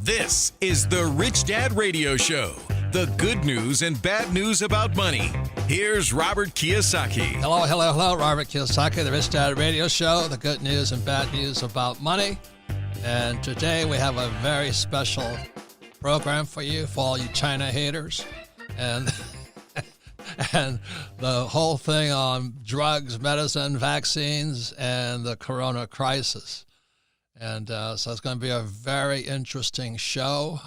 This is the Rich Dad Radio Show. The good news and bad news about money. Here's Robert Kiyosaki. Hello. Robert Kiyosaki, the Rich Dad Radio Show. The good news and bad news about money. And today we have a very special program for you, for all you China haters. And and the whole thing on drugs, medicine, vaccines, and the corona crisis. And so it's going to be a very interesting show.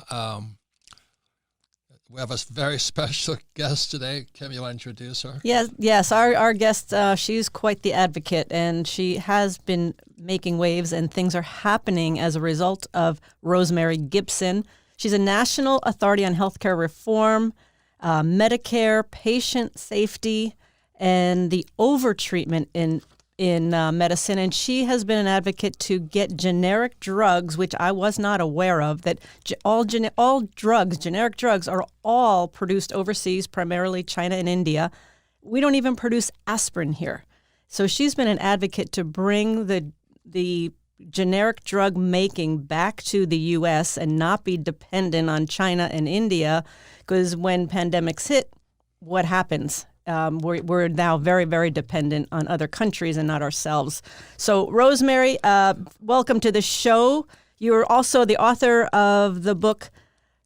We have a very special guest today. Kim, you want to introduce her? Yes. Our guest, she's quite the advocate, and she has been making waves, and things are happening as a result of Rosemary Gibson. She's a national authority on healthcare reform, Medicare, patient safety, and the overtreatment in medicine, and she has been an advocate to get generic drugs, which I was not aware of, that all generic drugs are all produced overseas, primarily China and India. We don't even produce aspirin here. So she's been an advocate to bring the generic drug making back to the U.S. and not be dependent on China and India, because when pandemics hit, what happens? We're now very, very dependent on other countries and not ourselves. So, Rosemary, welcome to the show. You're also the author of the book,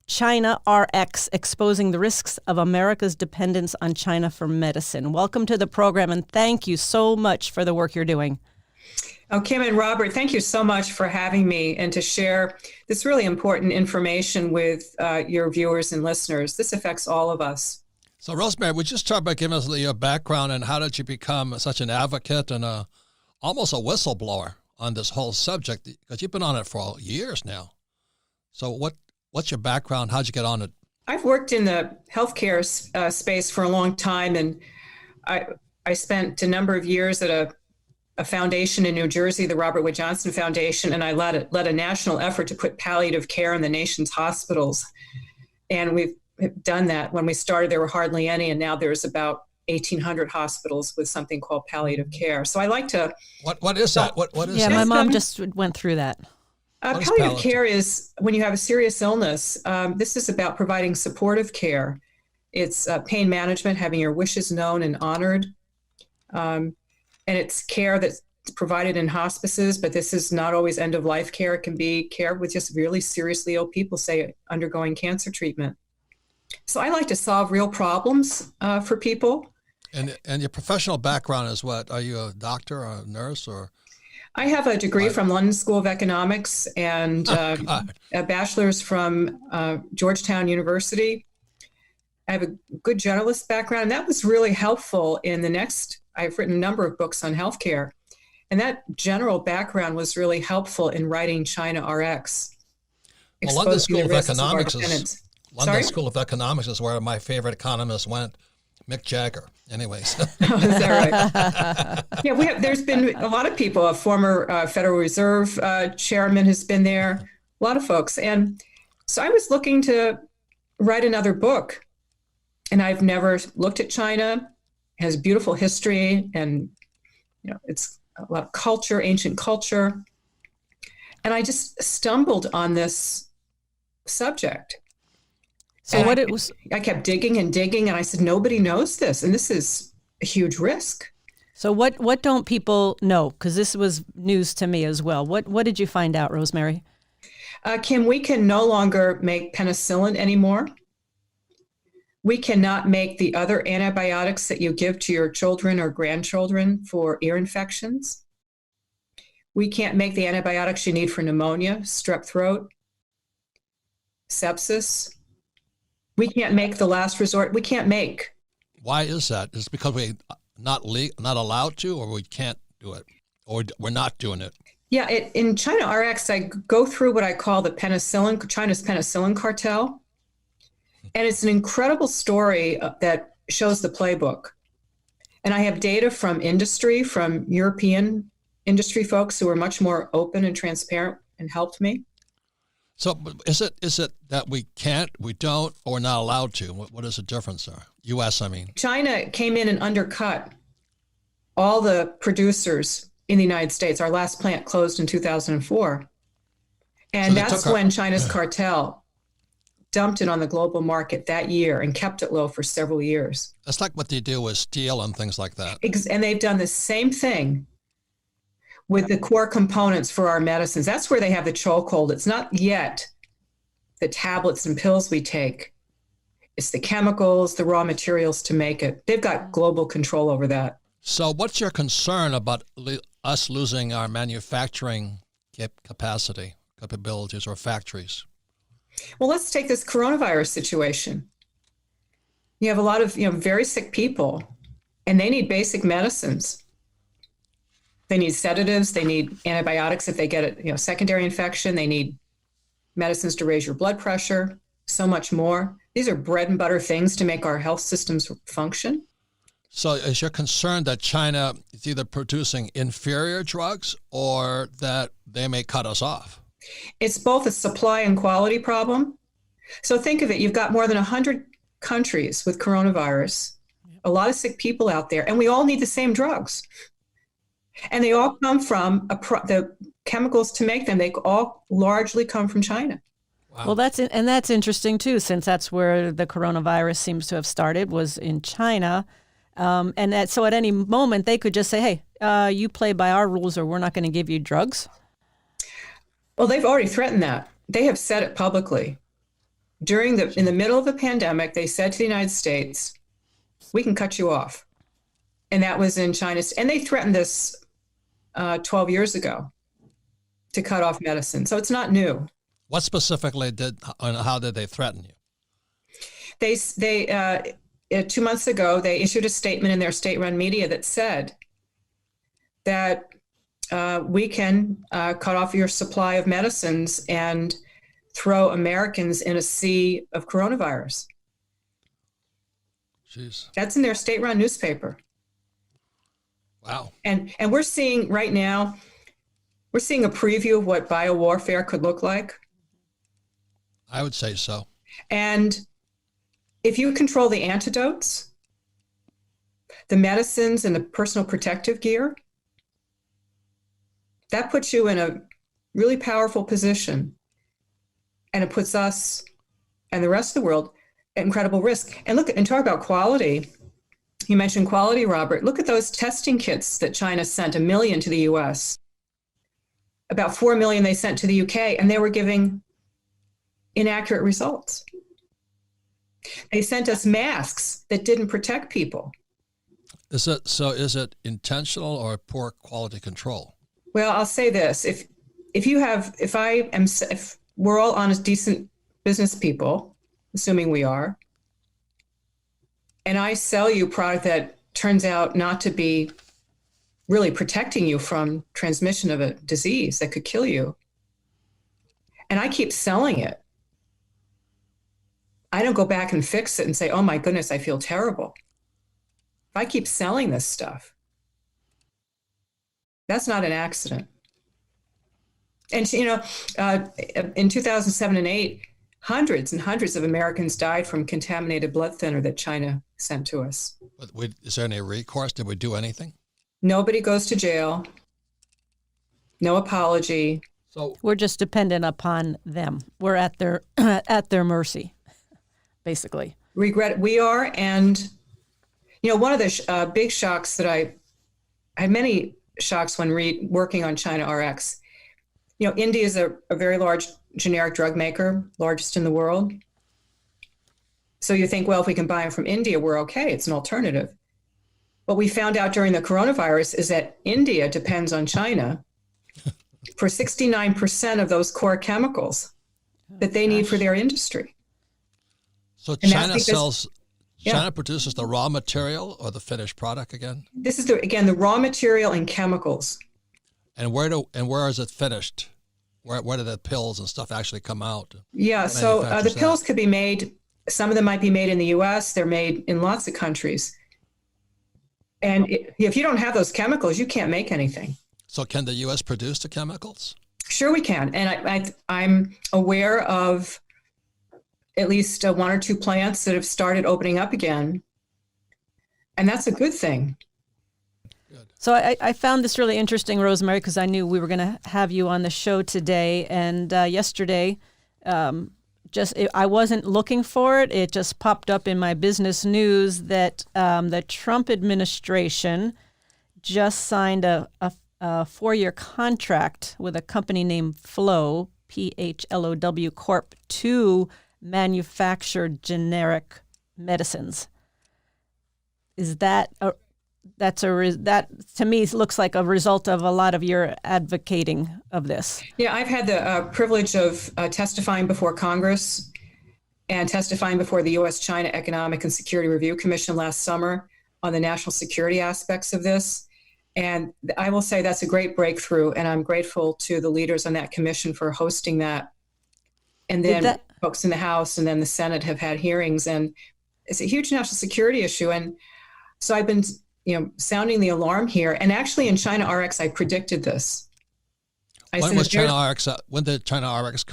China RX, Exposing the Risks of America's Dependence on China for Medicine. Welcome to the program, and thank you so much for the work you're doing. Oh, Kim and Robert, thank you so much for having me and to share this really important information with your viewers and listeners. This affects all of us. So, Rosemary, would you start by giving us your background and how did you become such an advocate and almost a whistleblower on this whole subject? Because you've been on it for years now. So what's your background? How'd you get on it? I've worked in the healthcare space for a long time, and I spent a number of years at a foundation in New Jersey, the Robert Wood Johnson Foundation, and I led a national effort to put palliative care in the nation's hospitals. And we've done that. When we started, there were hardly any, and now there's about 1,800 hospitals with something called palliative care. So I like to... What is that? What is that? Yeah, my mom just went through that. Palliative care is when you have a serious illness. This is about providing supportive care. It's pain management, having your wishes known and honored. And it's care that's provided in hospices, but this is not always end-of-life care. It can be care with just really seriously ill people, say, undergoing cancer treatment. So I like to solve real problems for people. And your professional background is what? Are you a doctor or a nurse or? I have a degree from London School of Economics and a bachelor's from Georgetown University. I have a good journalist background, and that was really helpful in I've written a number of books on healthcare, and that general background was really helpful in writing China RX. Well, London School of Economics School of Economics is where my favorite economist went, Mick Jagger. Anyways. Oh, is that right? Yeah, there's been a lot of people. A former Federal Reserve chairman has been there, a lot of folks. And so I was looking to write another book, and I've never looked at China. It has beautiful history, and it's a lot of culture, ancient culture. And I just stumbled on this subject. So I kept digging, and I said, nobody knows this, and this is a huge risk. So what don't people know? Because this was news to me as well. What did you find out, Rosemary? Kim, we can no longer make penicillin anymore. We cannot make the other antibiotics that you give to your children or grandchildren for ear infections. We can't make the antibiotics you need for pneumonia, strep throat, sepsis. We can't make the last resort. We can't make. Why is that? Is it because we're not allowed to, or we can't do it, or we're not doing it? Yeah, in China RX, I go through what I call China's penicillin cartel. And it's an incredible story that shows the playbook. And I have data from industry, from European industry folks who are much more open and transparent and helped me. So is it that we can't, we don't, or we're not allowed to? What is the difference there? U.S., I mean. China came in and undercut all the producers in the United States. Our last plant closed in 2004. And that's when China's cartel dumped it on the global market that year and kept it low for several years. That's like what they do with steel and things like that. And they've done the same thing with the core components for our medicines. That's where they have the chokehold. It's not yet the tablets and pills we take. It's the chemicals, the raw materials to make it. They've got global control over that. So what's your concern about us losing our manufacturing capabilities or factories? Well, let's take this coronavirus situation. You have a lot of very sick people, and they need basic medicines. They need sedatives. They need antibiotics if they get a secondary infection. They need medicines to raise your blood pressure, so much more. These are bread and butter things to make our health systems function. So is your concern that China is either producing inferior drugs or that they may cut us off? It's both a supply and quality problem. So think of it. You've got more than 100 countries with coronavirus, a lot of sick people out there, and we all need the same drugs. And they all come from the chemicals to make them. They all largely come from China. Wow. Well, that's interesting too, since that's where the coronavirus seems to have started, was in China. So at any moment they could just say, hey, you play by our rules or we're not going to give you drugs. Well, they've already threatened that. They have said it publicly. In the middle of a pandemic, they said to the United States, we can cut you off. And that was in China. And they threatened this 12 years ago to cut off medicine. So it's not new. What specifically how did they threaten you? They 2 months ago, they issued a statement in their state-run media that said that we can cut off your supply of medicines and throw Americans in a sea of coronavirus. Jeez. That's in their state-run newspaper. Wow. And we're seeing right now, we're seeing a preview of what biowarfare could look like. I would say so. And if you control the antidotes, the medicines, and the personal protective gear, that puts you in a really powerful position. And it puts us and the rest of the world at incredible risk. And talk about quality. You mentioned quality, Robert. Look at those testing kits that China sent, 1 million to the US. About 4 million they sent to the UK, and they were giving inaccurate results. They sent us masks that didn't protect people. Is it intentional or poor quality control? Well, I'll say this: if we're all honest, decent business people, assuming we are, and I sell you product that turns out not to be really protecting you from transmission of a disease that could kill you, and I keep selling it, I don't go back and fix it and say, oh my goodness, I feel terrible. If I keep selling this stuff, that's not an accident. And, in 2007 and 8, hundreds and hundreds of Americans died from contaminated blood thinner that China sent to us. Is there any recourse? Did we do anything? Nobody goes to jail. No apology. So we're just dependent upon them. We're at their mercy, basically. We are. And, one of the big shocks that I had many shocks when working on China RX. India is a very large generic drug maker, largest in the world. So you think, well, if we can buy them from India, we're okay. It's an alternative. What we found out during the coronavirus is that India depends on China for 69% of those core chemicals that they need for their industry. So China produces the raw material or the finished product again? This is the raw material and chemicals. And where is it finished? Where do the pills and stuff actually come out? Yeah, so the pills could be made. Some of them might be made in the U.S. They're made in lots of countries. And if you don't have those chemicals, you can't make anything. So can the U.S. produce the chemicals? Sure, we can. And I'm aware of at least 1 or 2 plants that have started opening up again. And that's a good thing. Good. So I found this really interesting, Rosemary, because I knew we were going to have you on the show today. And yesterday, I wasn't looking for it. It just popped up in my business news that the Trump administration just signed a 4-year contract with a company named Flow, PHLOW Corp, to manufacture generic medicines. Is that that to me looks like a result of a lot of your advocating of this? Yeah, I've had the privilege of testifying before Congress and testifying before the U.S.-China Economic and Security Review Commission last summer on the national security aspects of this. And I will say that's a great breakthrough, and I'm grateful to the leaders on that commission for hosting that. And then folks in the House and then the Senate have had hearings, and it's a huge national security issue. And so I've been, sounding the alarm here. And actually in China RX, I predicted this. When did China RX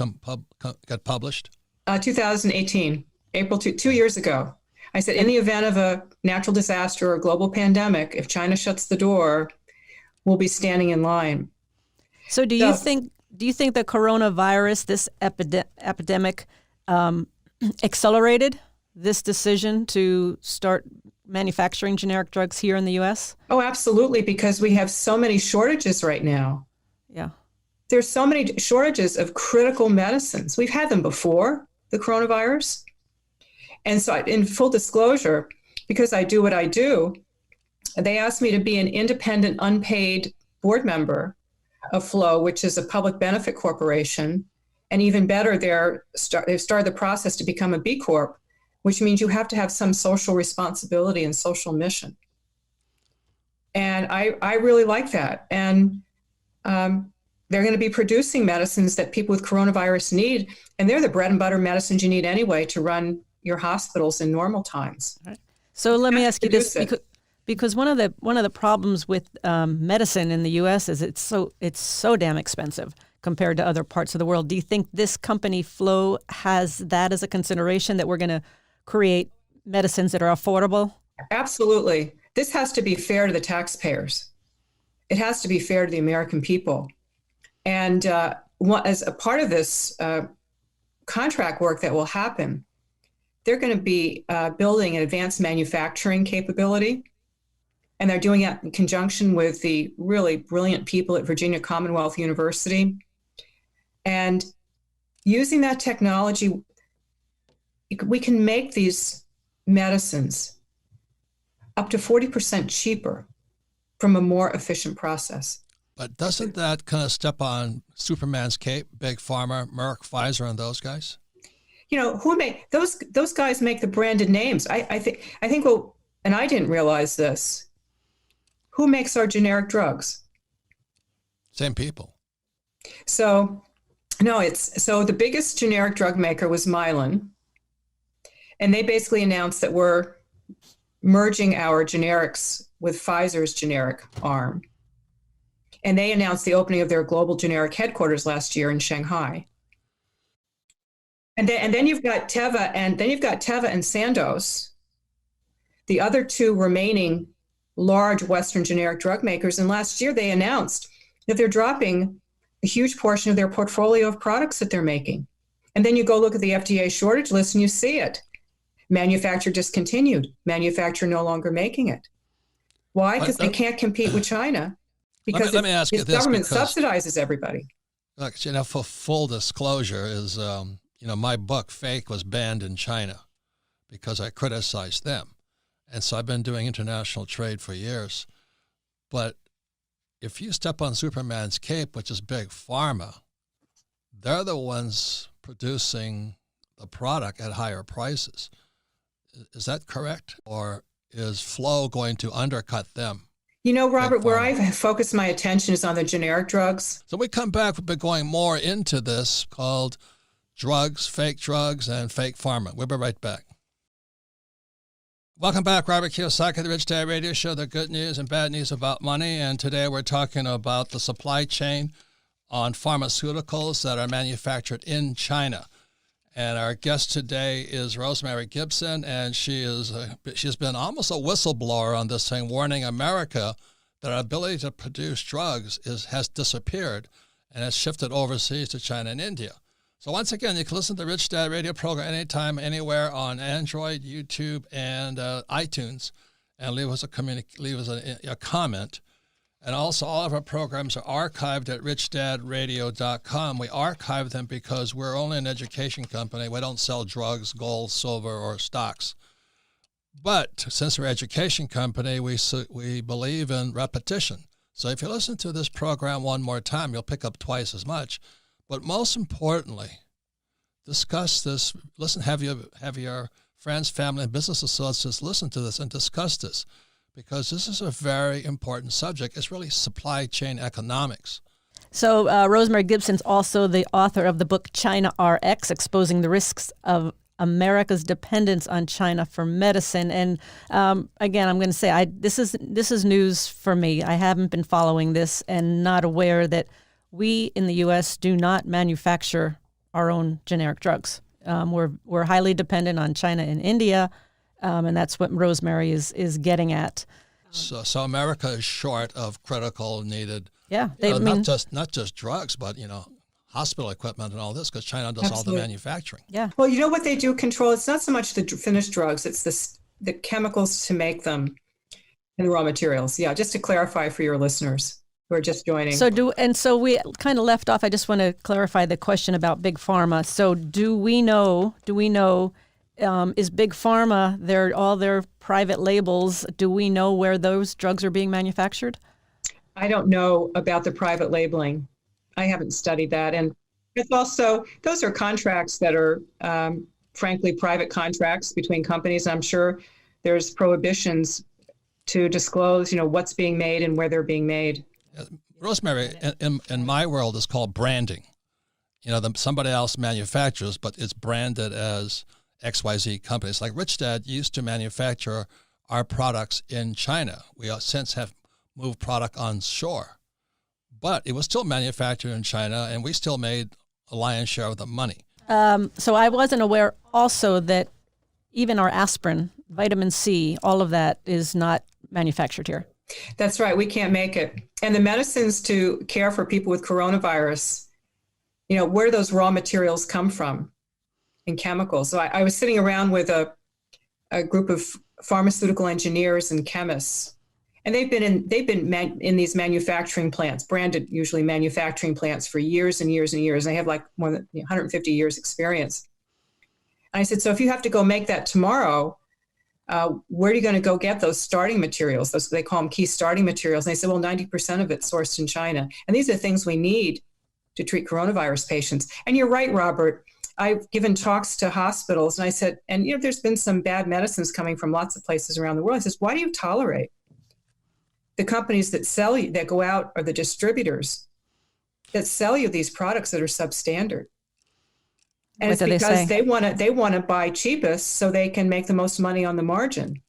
get published? 2018, April 2 years ago. I said, in the event of a natural disaster or a global pandemic, if China shuts the door, we'll be standing in line. So do you think the coronavirus, this epidemic, accelerated this decision to start manufacturing generic drugs here in the U.S.? Oh, absolutely, because we have so many shortages right now. Yeah. There's so many shortages of critical medicines. We've had them before the coronavirus. And so in full disclosure, because I do what I do, they asked me to be an independent, unpaid board member of Flow, which is a public benefit corporation. And even better, they've started the process to become a B Corp, which means you have to have some social responsibility and social mission. And I really like that. And they're going to be producing medicines that people with coronavirus need. And they're the bread and butter medicines you need anyway to run your hospitals in normal times. Right. So let me ask you this, because one of the problems with medicine in the U.S. is it's so damn expensive compared to other parts of the world. Do you think this company Flow has that as a consideration, that we're going to create medicines that are affordable? Absolutely. This has to be fair to the taxpayers. It has to be fair to the American people. And as a part of this contract work that will happen, they're going to be building an advanced manufacturing capability. And they're doing it in conjunction with the really brilliant people at Virginia Commonwealth University. And using that technology, we can make these medicines up to 40% cheaper from a more efficient process. But doesn't that kind of step on Superman's cape, Big Pharma, Merck, Pfizer, and those guys? Who make those guys make the branded names. I think well, and I didn't realize this. Who makes our generic drugs? Same people. So the biggest generic drug maker was Mylan. And they basically announced that we're merging our generics with Pfizer's generic arm. And they announced the opening of their global generic headquarters last year in Shanghai. And then you've got Teva and Sandoz, the other two remaining large Western generic drug makers. And last year they announced that they're dropping a huge portion of their portfolio of products that they're making. And then you go look at the FDA shortage list and you see it. Manufacturer discontinued, manufacturer no longer making it. Why? Because they can't compete with China. Because let me ask you the this, government subsidizes everybody. Look, for full disclosure, is my book Fake was banned in China because I criticized them, and so I've been doing international trade for years. But if you step on Superman's cape, which is Big Pharma, they're the ones producing the product at higher prices. Is that correct, or is Flow going to undercut them? Robert, where I've focused my attention is on the generic drugs. So we come back, we've been going more into this called drugs, fake drugs, and fake pharma. We'll be right back. Welcome back, Robert Kiyosaki, the Rich Dad Radio Show, the good news and bad news about money. And today we're talking about the supply chain on pharmaceuticals that are manufactured in China. And our guest today is Rosemary Gibson, and she's been almost a whistleblower on this thing, warning America that our ability to produce drugs has disappeared and has shifted overseas to China and India. So once again, you can listen to the Rich Dad radio program anytime, anywhere on Android, YouTube, and iTunes, and leave us a comment. And also, all of our programs are archived at richdadradio.com. We archive them because we're only an education company. We don't sell drugs, gold, silver, or stocks. But since we're an education company, we believe in repetition. So if you listen to this program one more time, you'll pick up twice as much. But most importantly, discuss this. Listen, have your friends, family, and business associates listen to this and discuss this, because this is a very important subject. It's really supply chain economics. So Rosemary Gibson's also the author of the book China RX, Exposing the Risks of America's Dependence on China for Medicine. And again, I'm going to say this is news for me. I haven't been following this and not aware that we in the U.S. do not manufacture our own generic drugs. We're highly dependent on China and India, and that's what Rosemary is getting at. So America is short of critical needed. Yeah, not just drugs, but hospital equipment and all this, because China does all the manufacturing. Yeah. Well, you know what they do control? It's not so much the finished drugs; it's the chemicals to make them and the raw materials. Yeah, just to clarify for your listeners who are just joining. So we kind of left off. I just want to clarify the question about Big Pharma. So do we know? Is Big Pharma all their private labels? Do we know where those drugs are being manufactured? I don't know about the private labeling. I haven't studied that. And it's also, those are contracts that are, frankly, private contracts between companies. I'm sure there's prohibitions to disclose, what's being made and where they're being made. Rosemary, in my world, it's called branding. Somebody else manufactures, but it's branded as XYZ companies. Like Rich Dad used to manufacture our products in China. We since have moved product on shore. But it was still manufactured in China, and we still made a lion's share of the money. So I wasn't aware also that even our aspirin, vitamin C, all of that is not manufactured here. That's right. We can't make it. And the medicines to care for people with coronavirus, where do those raw materials come from and chemicals? So I was sitting around with a group of pharmaceutical engineers and chemists. And they've been in these manufacturing plants, branded usually manufacturing plants, for years and years and years. And they have like more than 150 years experience. And I said, so if you have to go make that tomorrow, where are you going to go get those starting materials? They call them key starting materials. And they said, well, 90% of it's sourced in China. And these are the things we need to treat coronavirus patients. And you're right, Robert. I've given talks to hospitals, and I said, and there's been some bad medicines coming from lots of places around the world. I says, why do you tolerate the companies that sell you, that go out, or the distributors that sell you these products that are substandard? And it's because they want to buy cheapest so they can make the most money on the margin.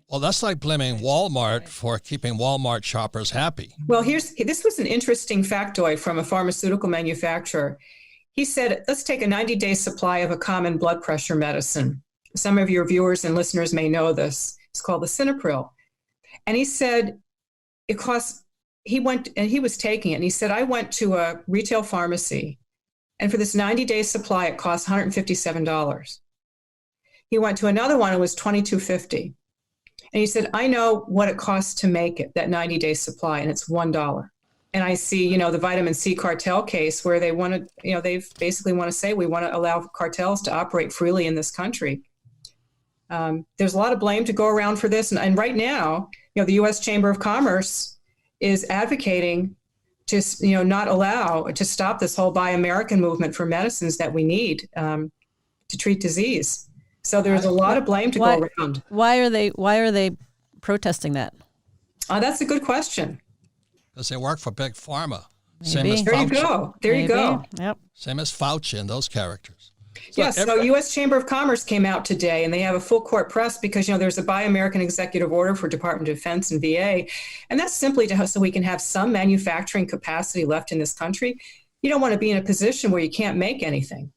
Well, that's like blaming Walmart for keeping Walmart shoppers happy. Well, this was an interesting factoid from a pharmaceutical manufacturer. He said, let's take a 90-day supply of a common blood pressure medicine. Some of your viewers and listeners may know this. It's called the Cinepril. And he said, it costs, he was taking it, and he said, I went to a retail pharmacy, and for this 90-day supply, it costs $157. He went to another one, it was $22.50. And he said, I know what it costs to make it, that 90-day supply, and it's $1. And I see, the vitamin C cartel case where they want to, they basically want to say, we want to allow cartels to operate freely in this country. There's a lot of blame to go around for this. And right now, the U.S. Chamber of Commerce is advocating to, not allow, to stop this whole Buy American movement for medicines that we need to treat disease. So there's a lot of blame to go around. Why are they protesting that? That's a good question. Because they work for Big Pharma. Maybe. Same as There Fauci. you go. There you go. Yep. Same as Fauci and those characters. So U.S. Chamber of Commerce came out today, and they have a full court press because, there's a Buy American executive order for Department of Defense and VA. And that's simply so we can have some manufacturing capacity left in this country. You don't want to be in a position where you can't make anything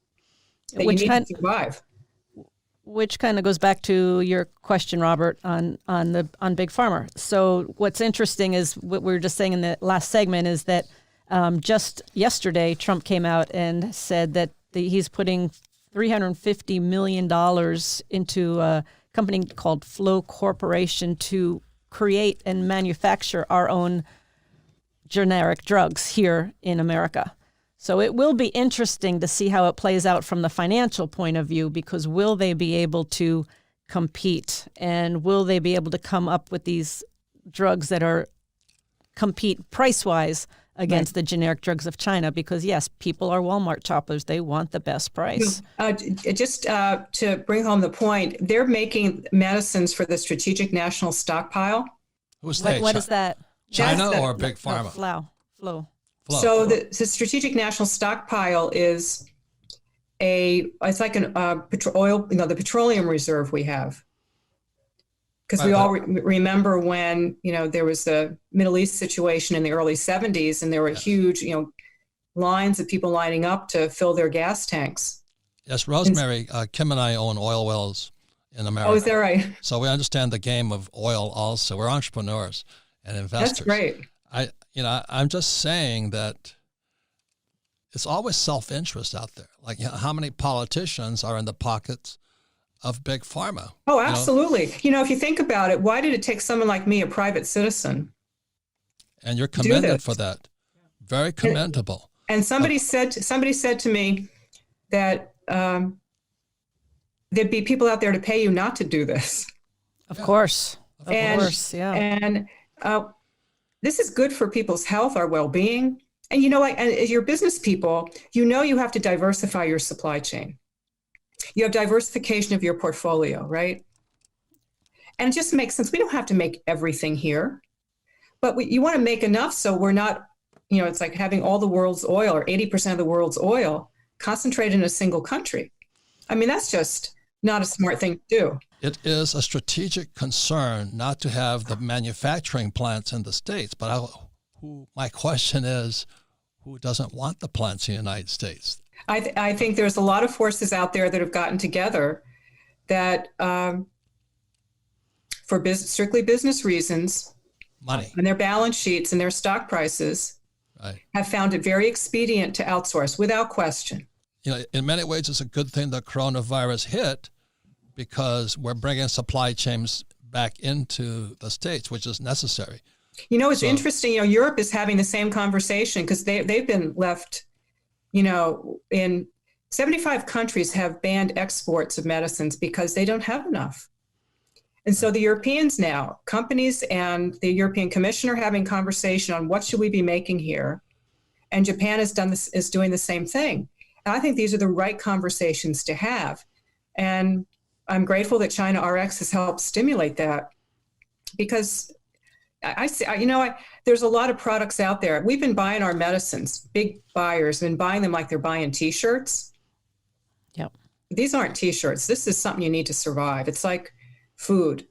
that you need to survive. which kind of goes back to your question, Robert, on Big Pharma. So what's interesting is what we were just saying in the last segment is that just yesterday, Trump came out and said that he's putting $350 million into a company called Flow Corporation to create and manufacture our own generic drugs here in America. So it will be interesting to see how it plays out from the financial point of view, because will they be able to compete, and will they be able to come up with these drugs that are compete price-wise against the generic drugs of China? Because yes, people are Walmart shoppers. They want the best price. Just to bring home the point, they're making medicines for the Strategic National Stockpile. Who's they? What is that? China or Big Pharma? Flow. So the Strategic National Stockpile is it's like an oil, the petroleum reserve we have. Because we all remember when, there was the Middle East situation in the early 70s, and there were huge, lines of people lining up to fill their gas tanks. Yes, Rosemary, Kim and I own oil wells in America. Oh, is that right? So we understand the game of oil also. We're entrepreneurs and investors. That's great. I'm just saying that it's always self-interest out there. Like, how many politicians are in the pockets of Big Pharma? Oh, absolutely. If you think about it, why did it take someone like me, a private citizen? And you're commended for that. Very commendable. And somebody said to me that there'd be people out there to pay you not to do this. Of course. Of course, yeah. And this is good for people's health, our well-being. And and as your business people, you have to diversify your supply chain. You have diversification of your portfolio, right? And it just makes sense. We don't have to make everything here, but you want to make enough so we're not, it's like having all the world's oil or 80% of the world's oil concentrated in a single country. I mean, that's just not a smart thing to do. It is a strategic concern not to have the manufacturing plants in the States, but my question is, who doesn't want the plants in the United States? I think there's a lot of forces out there that have gotten together that, for strictly business reasons, money, and their balance sheets and their stock prices, have found it very expedient to outsource without question. In many ways, it's a good thing the coronavirus hit, because we're bringing supply chains back into the States, which is necessary. It's interesting. Europe is having the same conversation because they've been left. In 75 countries have banned exports of medicines because they don't have enough. And so the Europeans now, companies and the European Commission are having conversation on what should we be making here. And Japan is doing the same thing. And I think these are the right conversations to have. And I'm grateful that China RX has helped stimulate that, because I see, there's a lot of products out there. We've been buying our medicines. Big buyers have been buying them like they're buying T-shirts. Yep. These aren't T-shirts. This is something you need to survive. It's like food.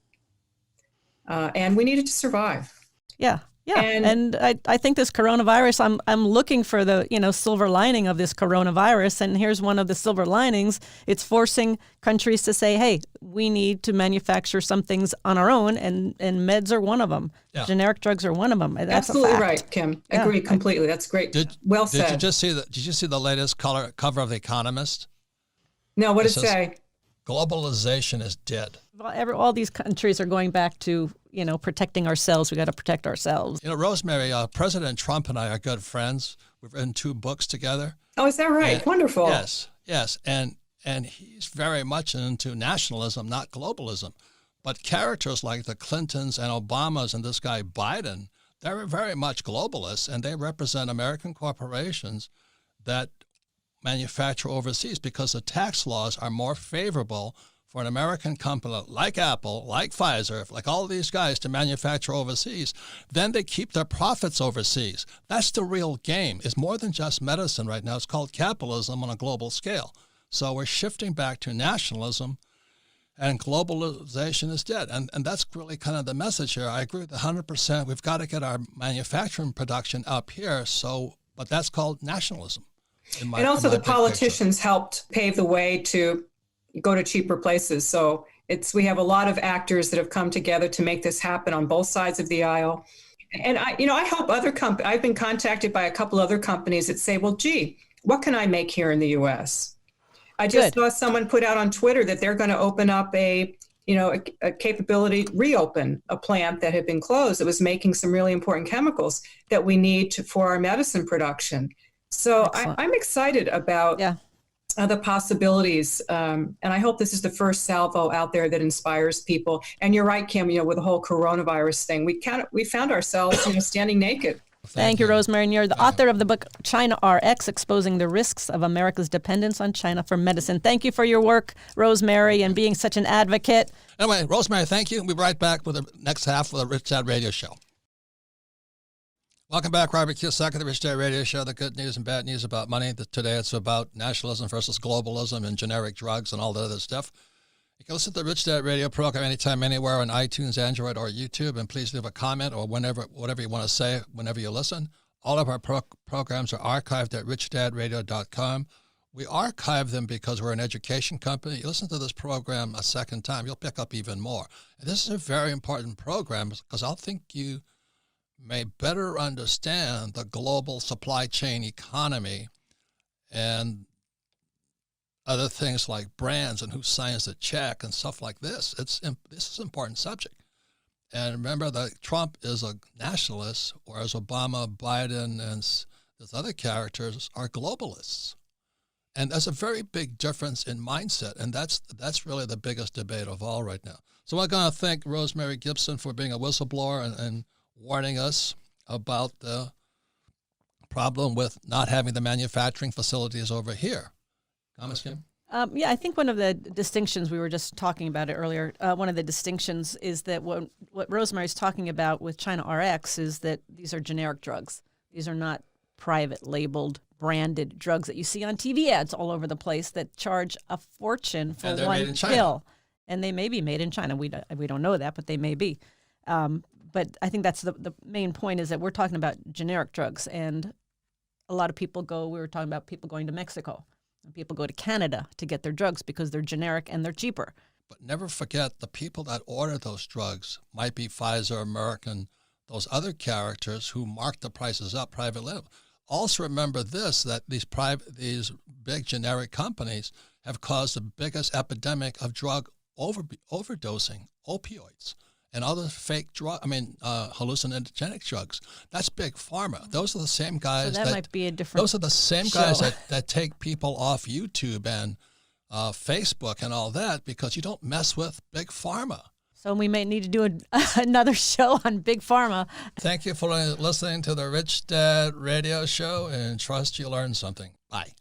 And we need it to survive. Yeah. Yeah. And I think this coronavirus, I'm looking for the, silver lining of this coronavirus. And here's one of the silver linings. It's forcing countries to say, hey, we need to manufacture some things on our own. And meds are one of them. Yeah. Generic drugs are one of them. That's absolutely right, Kim. I agree completely. That's great. Well said. Did you see the latest cover of The Economist? No, what did it say? Globalization is dead. Well, all these countries are going back to, protecting ourselves. We got to protect ourselves. Rosemary, President Trump and I are good friends. We've written 2 books together. Oh, is that right? And, wonderful. Yes. And he's very much into nationalism, not globalism. But characters like the Clintons and Obamas and this guy Biden, they're very much globalists, and they represent American corporations that manufacture overseas because the tax laws are more favorable for an American company like Apple, like Pfizer, like all of these guys to manufacture overseas. Then they keep their profits overseas. That's the real game. It's more than just medicine right now. It's called capitalism on a global scale. So we're shifting back to nationalism, and globalization is dead. And that's really kind of the message here. I agree with 100%. We've got to get our manufacturing production up here. But that's called nationalism. And also the politicians helped pave the way to go to cheaper places. So we have a lot of actors that have come together to make this happen on both sides of the aisle. And I hope I've been contacted by a couple other companies that say, well, gee, what can I make here in the U.S.? I just saw someone put out on Twitter that they're going to open up a capability, reopen a plant that had been closed that was making some really important chemicals that we need for our medicine production. So I'm excited about the possibilities. And I hope this is the first salvo out there that inspires people. And you're right, Kim, with the whole coronavirus thing, we found ourselves, standing naked. Thank you, Rosemary. And you're the author of the book, China RX, Exposing the Risks of America's Dependence on China for Medicine. Thank you for your work, Rosemary, and being such an advocate. Anyway, Rosemary, thank you. We'll be right back with the next half of the Rich Dad Radio Show. Welcome back, Robert Kiyosaki, the Rich Dad Radio Show, the good news and bad news about money. Today it's about nationalism versus globalism and generic drugs and all the other stuff. You can listen to the Rich Dad Radio program anytime, anywhere on iTunes, Android, or YouTube. And please leave a comment or whatever you want to say whenever you listen. All of our programs are archived at richdadradio.com. We archive them because we're an education company. You listen to this program a second time, you'll pick up even more. And this is a very important program because I think you may better understand the global supply chain economy and other things like brands and who signs the check and stuff like this. This is an important subject. And remember that Trump is a nationalist, whereas Obama, Biden, and those other characters are globalists. And there's a very big difference in mindset, and that's really the biggest debate of all right now. So I'm going to thank Rosemary Gibson for being a whistleblower and warning us about the problem with not having the manufacturing facilities over here. Comments, Kim? I think one of the distinctions, we were just talking about it earlier, one of the distinctions is that what Rosemary's talking about with China RX is that these are generic drugs. These are not private labeled, branded drugs that you see on TV ads all over the place that charge a fortune for one pill. And they may be made in China. We don't know that, but they may be. But I think that's the main point is that we're talking about generic drugs. And a lot of people we were talking about people going to Mexico. And people go to Canada to get their drugs because they're generic and they're cheaper. But never forget the people that order those drugs might be Pfizer, American, those other characters who mark the prices up, private label. Also remember this, that these big generic companies have caused the biggest epidemic of drug overdosing, opioids, and other fake hallucinogenic drugs. That's big pharma. Those are the same guys. So that might be a different. Those are the same guys that take people off YouTube and Facebook and all that because you don't mess with big pharma. So we may need to do another show on big pharma. Thank you for listening to the Rich Dad Radio Show, and trust you learned something. Bye.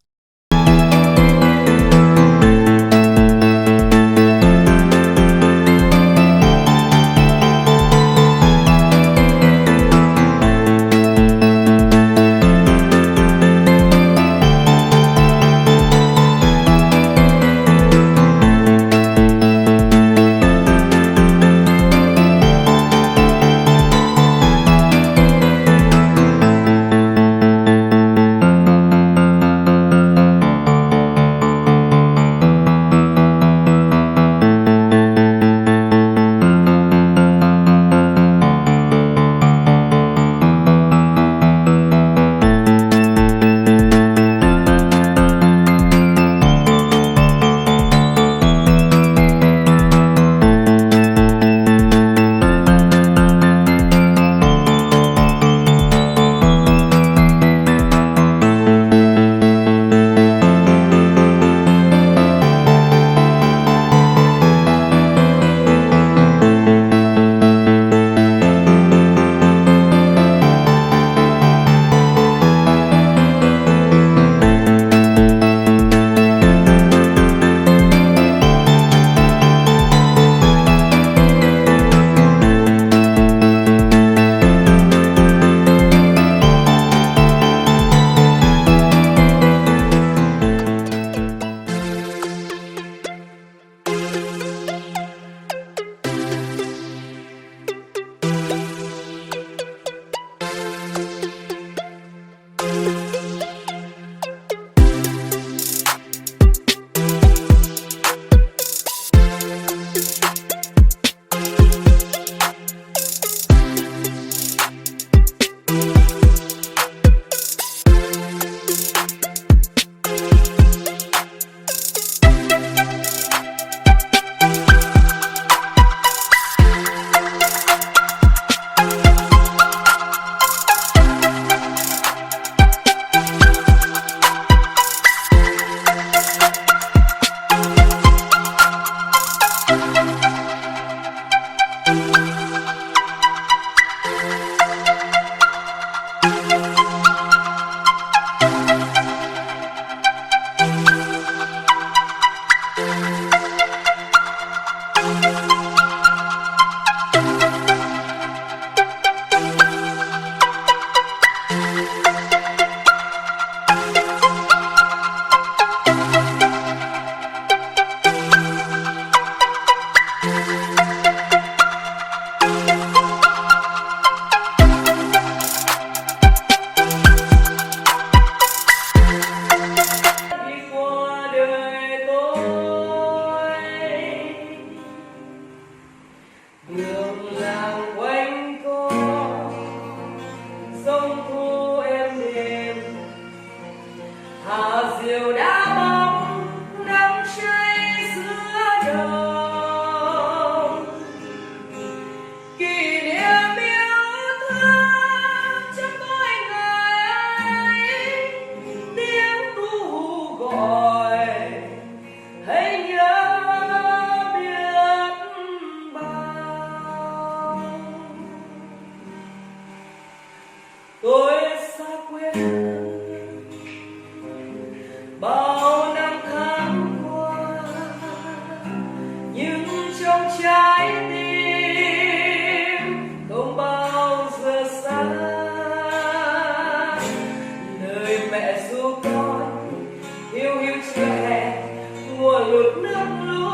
một nước lũ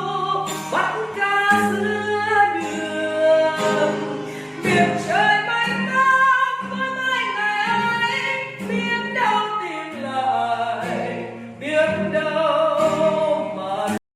bắt